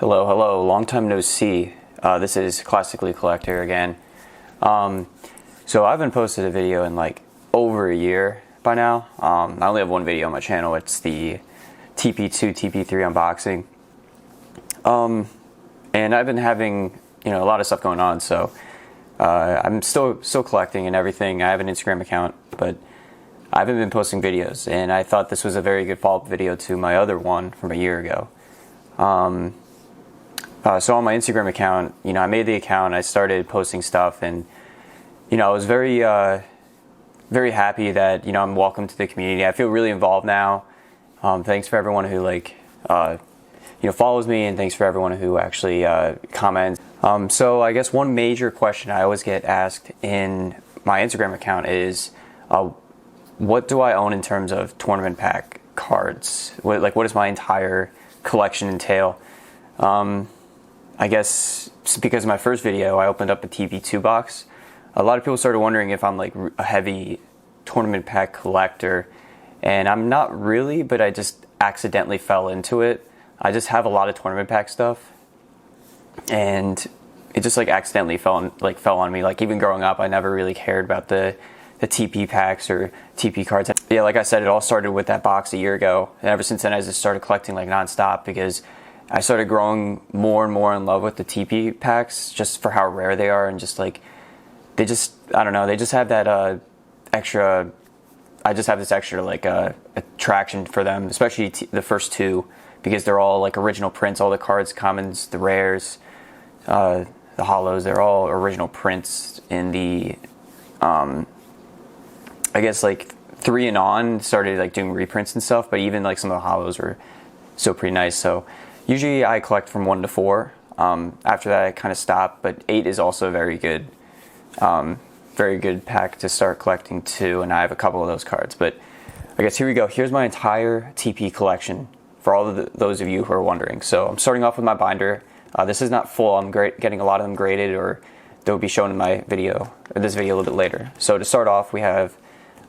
Hello, long time no see. This is Classically Collector again. So I haven't posted a video in like over a year by now. I only have one video on my channel. It's the TP2, TP3 unboxing. And I've been having, a lot of stuff going on, so I'm still collecting and everything. I have an Instagram account, but I haven't been posting videos, and I thought this was a very good follow-up video to my other one from a year ago. So on my Instagram account, I made the account, I started posting stuff, and, I was very happy that, I'm welcome to the community. I feel really involved now. Thanks for everyone who, follows me, and thanks for everyone who actually comments. So I guess one major question I always get asked in my Instagram account is, what do I own in terms of tournament pack cards? What does my entire collection entail? I guess because of my first video, I opened up a TP2 box. A lot of people started wondering if I'm like a heavy tournament pack collector, and I'm not really, but I just accidentally fell into it. I just have a lot of tournament pack stuff, and it just accidentally fell on me. Like even growing up, I never really cared about the TP packs or TP cards. Yeah, like I said, it all started with that box a year ago, and ever since then I just started collecting nonstop because I started growing more and more in love with the TP packs just for how rare they are, and they just have that extra. I just have this extra attraction for them, especially the first two, because they're all original prints. All the cards, commons, the rares, the holos, they're all original prints in the I guess 3 and on started doing reprints and stuff, but even some of the holos were still pretty nice. So usually I collect from 1 to 4. After that I kind of stopped, but 8 is also a very good pack to start collecting too, and I have a couple of those cards. But I guess here we go. Here's my entire TP collection for all of those of you who are wondering. So I'm starting off with my binder. This is not full. I'm getting a lot of them graded, or they'll be shown in my video, or this video a little bit later. So to start off, we have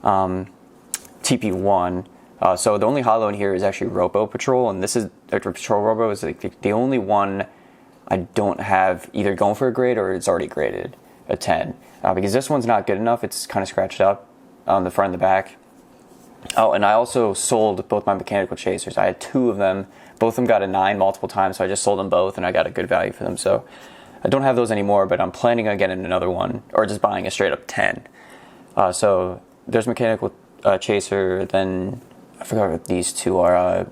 TP1. So the only holo in here is actually Robo Patrol, and this is Patrol Robo is the only one I don't have either going for a grade or it's already graded a 10, because this one's not good enough. It's kind of scratched up on the front and the back. Oh, and I also sold both my mechanical chasers. I had 2 of them. Both of them got a 9 multiple times, so I just sold them both, and I got a good value for them. So I don't have those anymore, but I'm planning on getting another one, or just buying a straight up 10. So there's mechanical chaser, then I forgot what these 2 are.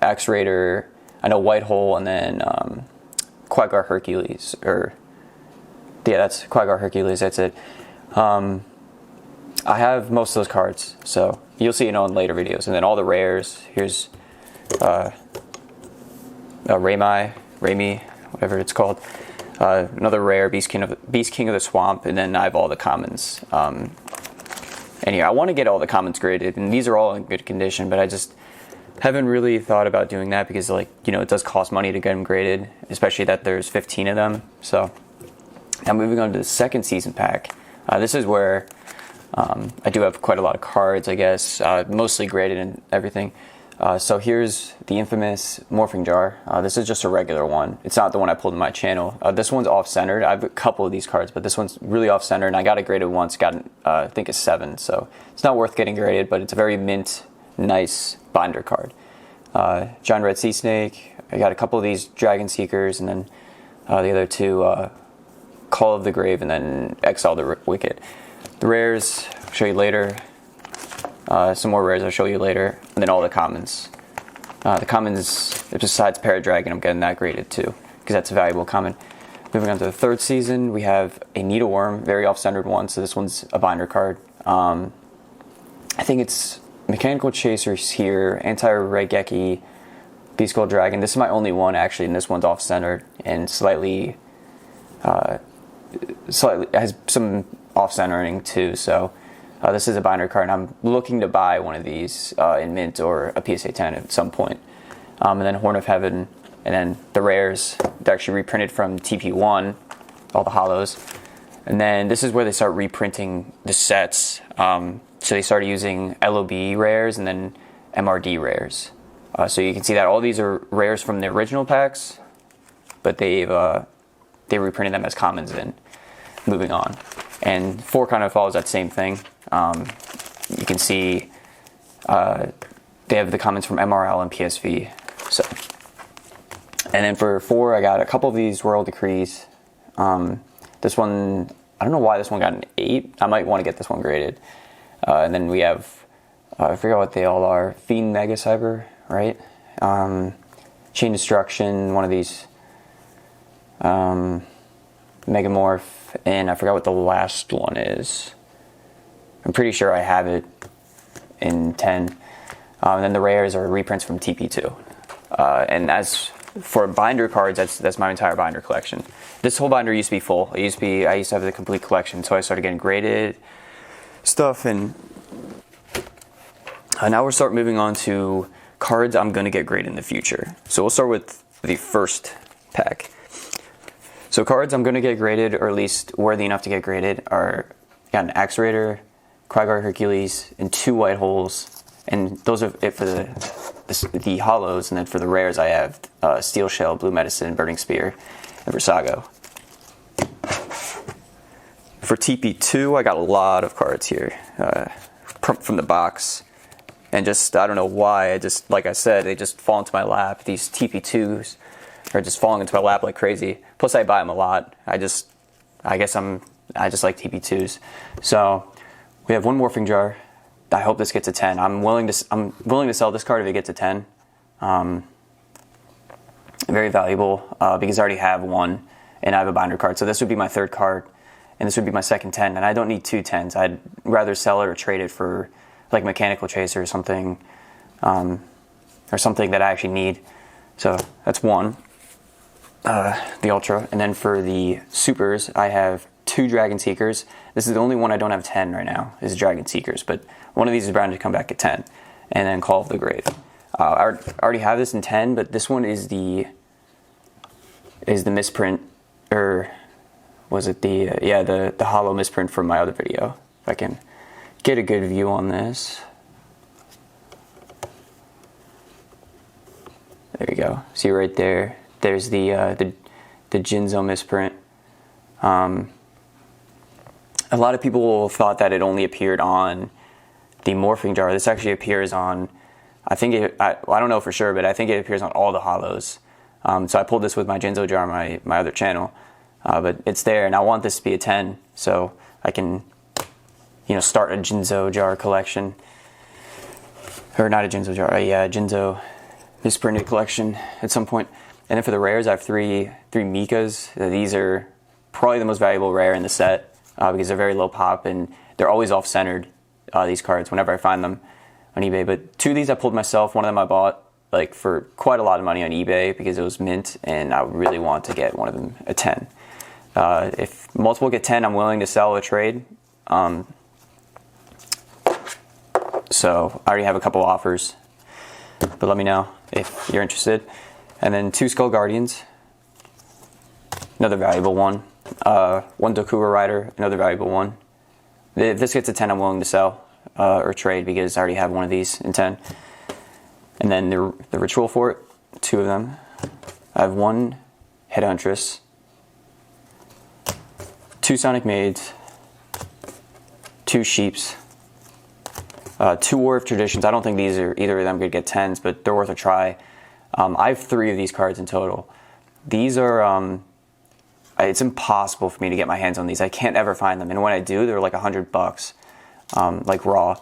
X-Raider, I know White Hole, and then Quaggar Hercules, that's Quaggar Hercules, that's it. I have most of those cards, so you'll see it in later videos. And then all the rares, here's Raimi, whatever it's called. Another rare, Beast King of the Swamp, and then I have all the commons. And yeah, I want to get all the commons graded, and these are all in good condition, but I just haven't really thought about doing that because, it does cost money to get them graded, especially that there's 15 of them. So now moving on to the second season pack. This is where I do have quite a lot of cards, I guess, mostly graded and everything. So here's the infamous Morphing Jar. This is just a regular one. It's not the one I pulled in my channel. This one's off-centered. I have a couple of these cards, but this one's really off-centered, and I got it graded once, got I think a 7, so it's not worth getting graded, but it's a very mint, nice binder card. Giant Red Sea Snake. I got a couple of these Dragon Seekers, and then the other 2, Call of the Grave, and then Exile the Wicked. The rares, I'll show you later. Some more rares I'll show you later, and then all the commons. The commons, besides Paradragon, I'm getting that graded too, because that's a valuable common. Moving on to the third season, we have a Needleworm, very off-centered one, so this one's a binder card. I think it's Mechanical Chasers here, Anti-Regeki, Beast Gold Dragon. This is my only one actually, and this one's off-centered and slightly has some off-centering too, so this is a binder card, and I'm looking to buy one of these in mint or a PSA 10 at some point. And then Horn of Heaven, and then the rares. They're actually reprinted from TP1, all the holos. And then this is where they start reprinting the sets. So they started using LOB rares and then MRD rares. So you can see that all these are rares from the original packs, but they reprinted them as commons and moving on. And 4 kind of follows that same thing. You can see they have the commons from MRL and PSV. So, and then for 4, I got a couple of these Royal Decrees. This one, I don't know why this one got an 8. I might want to get this one graded. And then we have, I forget what they all are. Fiend Mega Cyber, right? Chain Destruction, one of these. Megamorph, and I forgot what the last one is. I'm pretty sure I have it in 10. And then the rares are reprints from TP2. And as for binder cards, that's my entire binder collection. This whole binder used to be full. I used to have the complete collection, so I started getting graded stuff, and now we'll start moving on to cards I'm going to get graded in the future. So we'll start with the first pack. So cards I'm going to get graded, or at least worthy enough to get graded, are got an Axe Raider, Quaggar Hercules, and 2 white holes. And those are it for the hollows. And then for the rares, I have Steel Shell, Blue Medicine, Burning Spear, and Versago. For TP2, I got a lot of cards here from the box. And just, I don't know why, like I said, they just fall into my lap. These TP2s are just falling into my lap like crazy. Plus, I buy them a lot. I just like TP2s. So we have one Morphing Jar. I hope this gets a 10. I'm willing to sell this card if it gets a 10. Very valuable because I already have one, and I have a binder card. So this would be my 3rd card, and this would be my second 10. And I don't need 2 10s. I'd rather sell it or trade it for like Mechanical Chaser or something that I actually need. So that's one. The Ultra. And then for the Supers, I have 2 Dragon Seekers. This is the only one I don't have 10 right now, is Dragon Seekers, but one of these is bound to come back at 10. And then Call of the Grave. I already have this in 10, but this one is the misprint, or was it the hollow misprint from my other video. If I can get a good view on this. There you go. See right there. There's the Jinzo misprint. A lot of people thought that it only appeared on the Morphing Jar. This actually appears on, I don't know for sure, but I think it appears on all the hollows. So I pulled this with my Jinzo jar on my other channel, but it's there, and I want this to be a 10, so I can, start a Jinzo jar collection, or not a Jinzo jar, a Jinzo misprinted collection at some point. And then for the rares, I have three Mikas. These are probably the most valuable rare in the set because they're very low pop and they're always off-centered, these cards, whenever I find them on eBay. But 2 of these I pulled myself. One of them I bought for quite a lot of money on eBay because it was mint, and I really want to get one of them a 10. If multiple get 10, I'm willing to sell a trade. So I already have a couple offers, but let me know if you're interested. And then 2 Skull Guardians, another valuable one. 1 Dokura Rider, another valuable one. If this gets a 10, I'm willing to sell or trade because I already have one of these in 10. And then the Ritual Fort, 2 of them. I have 1 Headhuntress, 2 Sonic Maids, 2 Sheeps, 2 War of Traditions. I don't think either of them could get 10s, but they're worth a try. I have 3 of these cards in total. These are, it's impossible for me to get my hands on these. I can't ever find them. And when I do, they're like $100, like raw.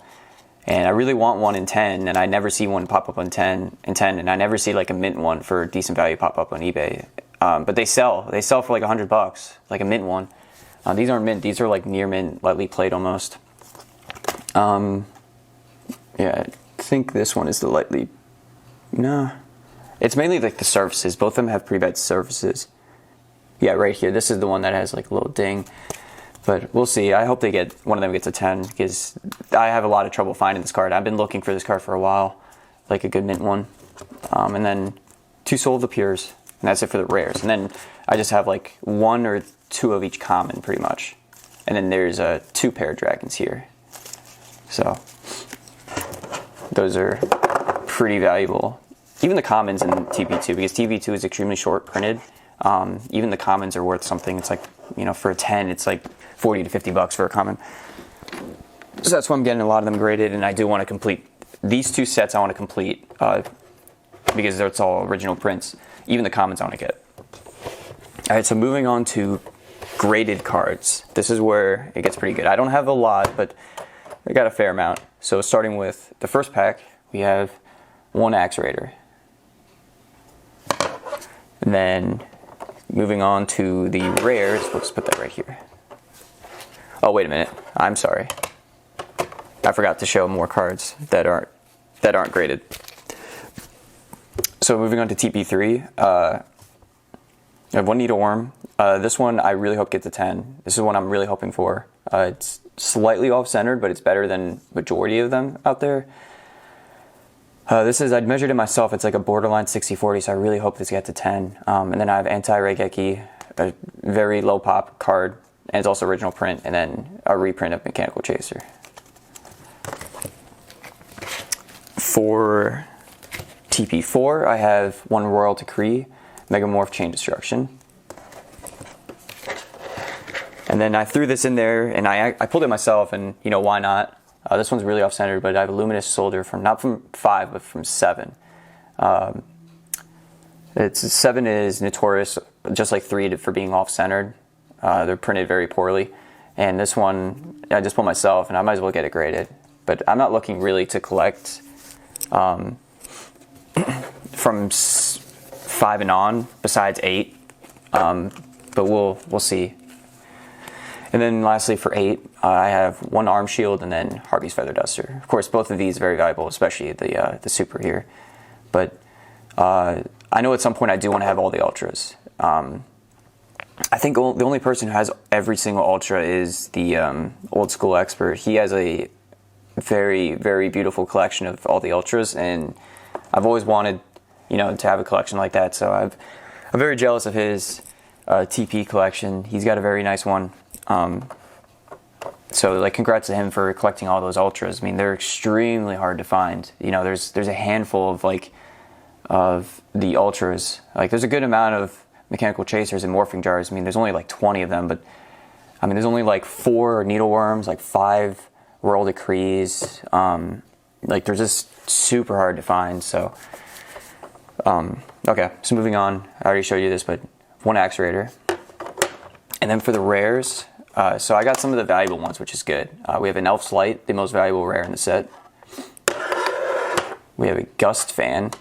And I really want one in 10, and I never see one pop up on 10, and I never see like a mint one for decent value pop up on eBay. But they sell for like $100, like a mint one. These aren't mint. These are like near mint, lightly played almost. Yeah, I think this one is the lightly, no. It's mainly like the surfaces. Both of them have pretty bad surfaces. Yeah, right here. This is the one that has like a little ding. But we'll see. I hope one of them gets a 10 because I have a lot of trouble finding this card. I've been looking for this card for a while, like a good mint one. And then 2 Soul of the Pures, and that's it for the rares. And then I just have like 1 or 2 of each common pretty much. And then there's 2 pair of dragons here. So those are pretty valuable. Even the commons in TP2, because TP2 is extremely short printed. Even the commons are worth something. It's like, you know, for a 10, it's like 40 to 50 bucks for a common. So that's why I'm getting a lot of them graded, and I do want to complete these 2 sets. I want to complete because it's all original prints. Even the commons I want to get. All right, so moving on to graded cards. This is where it gets pretty good. I don't have a lot, but I got a fair amount. So starting with the first pack, we have 1 Axe Raider. And then moving on to the rares, let's put that right here. Oh, wait a minute. I'm sorry. I forgot to show more cards that aren't graded. So moving on to TP3, I have 1 Needle Worm. This one I really hope gets a 10. This is one I'm really hoping for. It's slightly off-centered, but it's better than majority of them out there. I'd measured it myself. It's like a borderline 60-40, so I really hope this gets a 10. And then I have Anti-Reigeki, a very low pop card, and it's also original print, and then a reprint of Mechanical Chaser. For TP4, I have 1 Royal Decree, Megamorph Chain Destruction. And then I threw this in there, and I pulled it myself, and you know, why not? This one's really off-centered, but I have a Luminous Soldier not from 5, but from 7. 7 is notorious, just like 3, for being off-centered. They're printed very poorly. And this one, I just pulled myself, and I might as well get it graded. But I'm not looking really to collect from 5 and on, besides 8. But we'll see. And then lastly for 8, I have 1 Arm Shield and then Harvey's Feather Duster. Of course, both of these are very valuable, especially the Super here. But I know at some point I do want to have all the Ultras. I think the only person who has every single Ultra is the Old School Expert. He has a very, very beautiful collection of all the Ultras, and I've always wanted, you know, to have a collection like that. So I'm very jealous of his TP collection. He's got a very nice one. So like, congrats to him for collecting all those Ultras. I mean, they're extremely hard to find. You know, there's a handful of the Ultras. Like, there's a good amount of Mechanical Chasers and Morphing Jars. I mean, there's only like 20 of them, but I mean, there's only like 4 Needle Worms, like 5 Royal Decrees. Like, they're just super hard to find. So, okay, so moving on. I already showed you this, but 1 Axe Raider. And then for the rares, so I got some of the valuable ones, which is good. We have an Elf's Light, the most valuable rare in the set. We have a Gust Fan,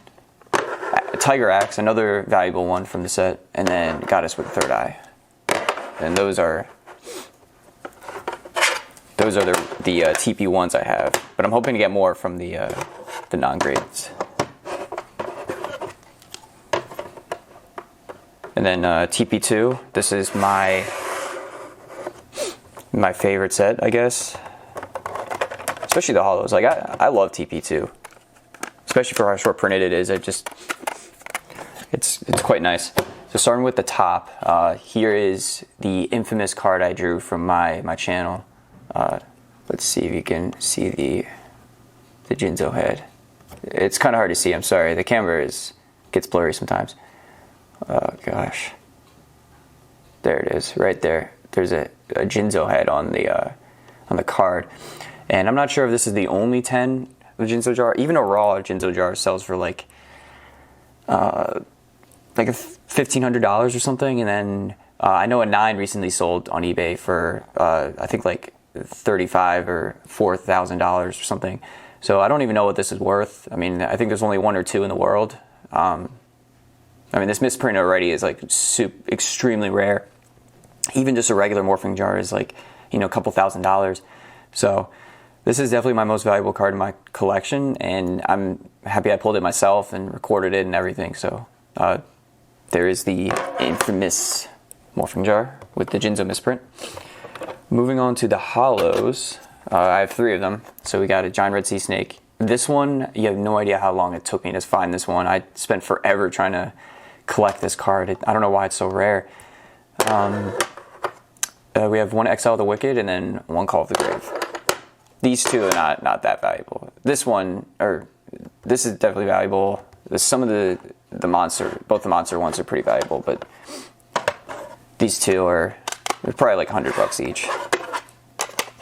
a Tiger Axe, another valuable one from the set, and then Goddess with the Third Eye. And those are the TP ones I have, but I'm hoping to get more from the non-grades. And then TP2, this is my favorite set, I guess. Especially the holos. Like, I love TP2. Especially for how short printed it is. It's quite nice. So starting with the top, here is the infamous card I drew from my channel. Let's see if you can see the Jinzo head. It's kind of hard to see, I'm sorry. The camera gets blurry sometimes. Oh gosh, there it is, right there. There's a Jinzo head on the card, and I'm not sure if this is the only 10 of the Jinzo jar. Even a raw Jinzo jar sells for like $1,500 or something, and then I know a 9 recently sold on eBay for I think like $35,000 or $4,000 or something. So I don't even know what this is worth. I mean, I think there's only 1 or 2 in the world. I mean, this misprint already is like extremely rare. Even just a regular morphing jar is like, you know, a couple $1,000s. So this is definitely my most valuable card in my collection, and I'm happy I pulled it myself and recorded it and everything. So there is the infamous morphing jar with the Jinzo misprint. Moving on to the holos, I have 3 of them. So we got a Giant Red Sea Snake. This one, you have no idea how long it took me to find this one. I spent forever trying to collect this card. I don't know why it's so rare. We have 1 Exile of the Wicked and then 1 Call of the Grave. These 2 are not that valuable. This is definitely valuable. Some of both the monster ones are pretty valuable, but these two are probably like $100 each.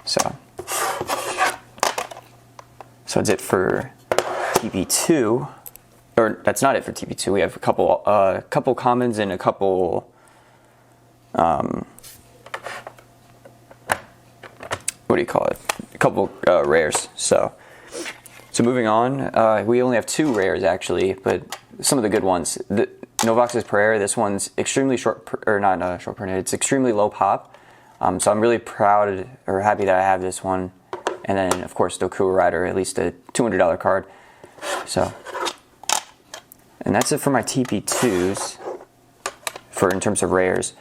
So that's it for TP2. Or that's not it for TP2. We have a couple commons and a couple what do you call it? A couple rares. So moving on, we only have 2 rares actually, but some of the good ones. The Novox's Prayer. This one's extremely short, or not short printed. It's extremely low pop. So I'm really proud or happy that I have this one. And then of course Dokura Rider, at least a $200 card. So, and that's it for my TP2s in terms of rares.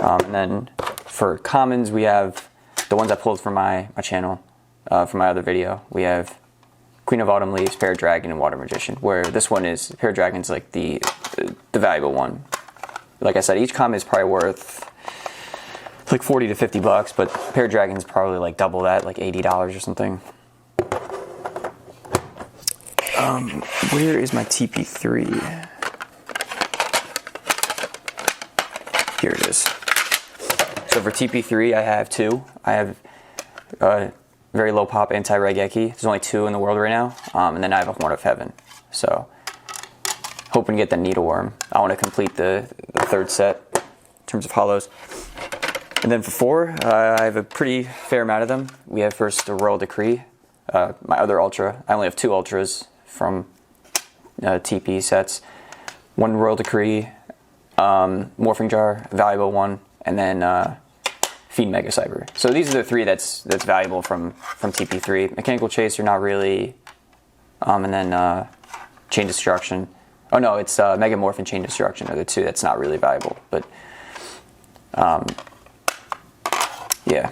And then for commons, we have the ones I pulled from my channel, from my other video. We have Queen of Autumn Leaves, Parrot Dragon, and Water Magician, where this one is, Parrot Dragon's like the valuable one. Like I said, each common is probably worth like $40 to $50, but Parrot Dragon's probably like double that, like $80 or something. Where is my TP3? Here it is. So for TP3, I have 2. I have very low pop anti-Raigeki. There's only 2 in the world right now. And then I have a Horn of Heaven. So hoping to get the Needleworm. I want to complete the 3rd set in terms of hollows. And then for 4, I have a pretty fair amount of them. We have first a Royal Decree, my other Ultra. I only have 2 Ultras from TP sets. 1 Royal Decree, Morphing Jar, valuable one, and then Fiend Mega Cyber. So these are the 3 that's valuable from TP3. Mechanical Chaser, not really. And then Chain Destruction. Oh no, it's Megamorph and Chain Destruction are the 2 that's not really valuable. But yeah.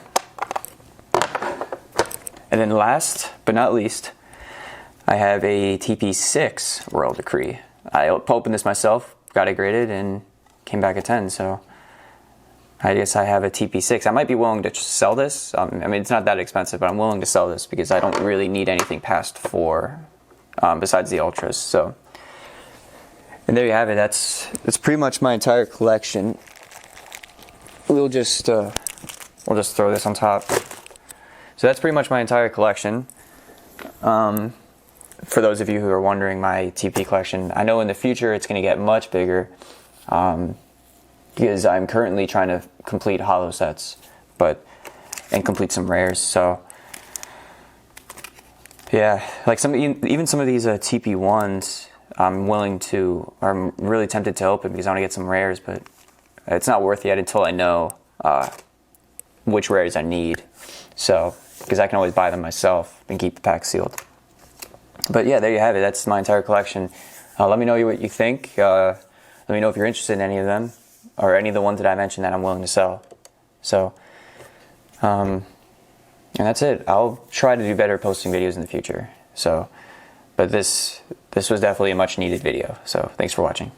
And then last but not least, I have a TP6 Royal Decree. I opened this myself, got it graded, and came back at 10. So I guess I have a TP6. I might be willing to sell this. I mean, it's not that expensive, but I'm willing to sell this because I don't really need anything past 4 besides the Ultras. So, and there you have it. That's pretty much my entire collection. We'll just throw this on top. So that's pretty much my entire collection. For those of you who are wondering, my TP collection, I know in the future it's going to get much bigger. Because I'm currently trying to complete hollow sets, and complete some rares. So yeah, like even some of these TP1s, I'm really tempted to open because I want to get some rares, but it's not worth yet until I know which rares I need. So because I can always buy them myself and keep the pack sealed. But yeah, there you have it. That's my entire collection. Let me know what you think. Let me know if you're interested in any of them, or any of the ones that I mentioned that I'm willing to sell. So, and that's it. I'll try to do better posting videos in the future. So, but this was definitely a much needed video. So, thanks for watching.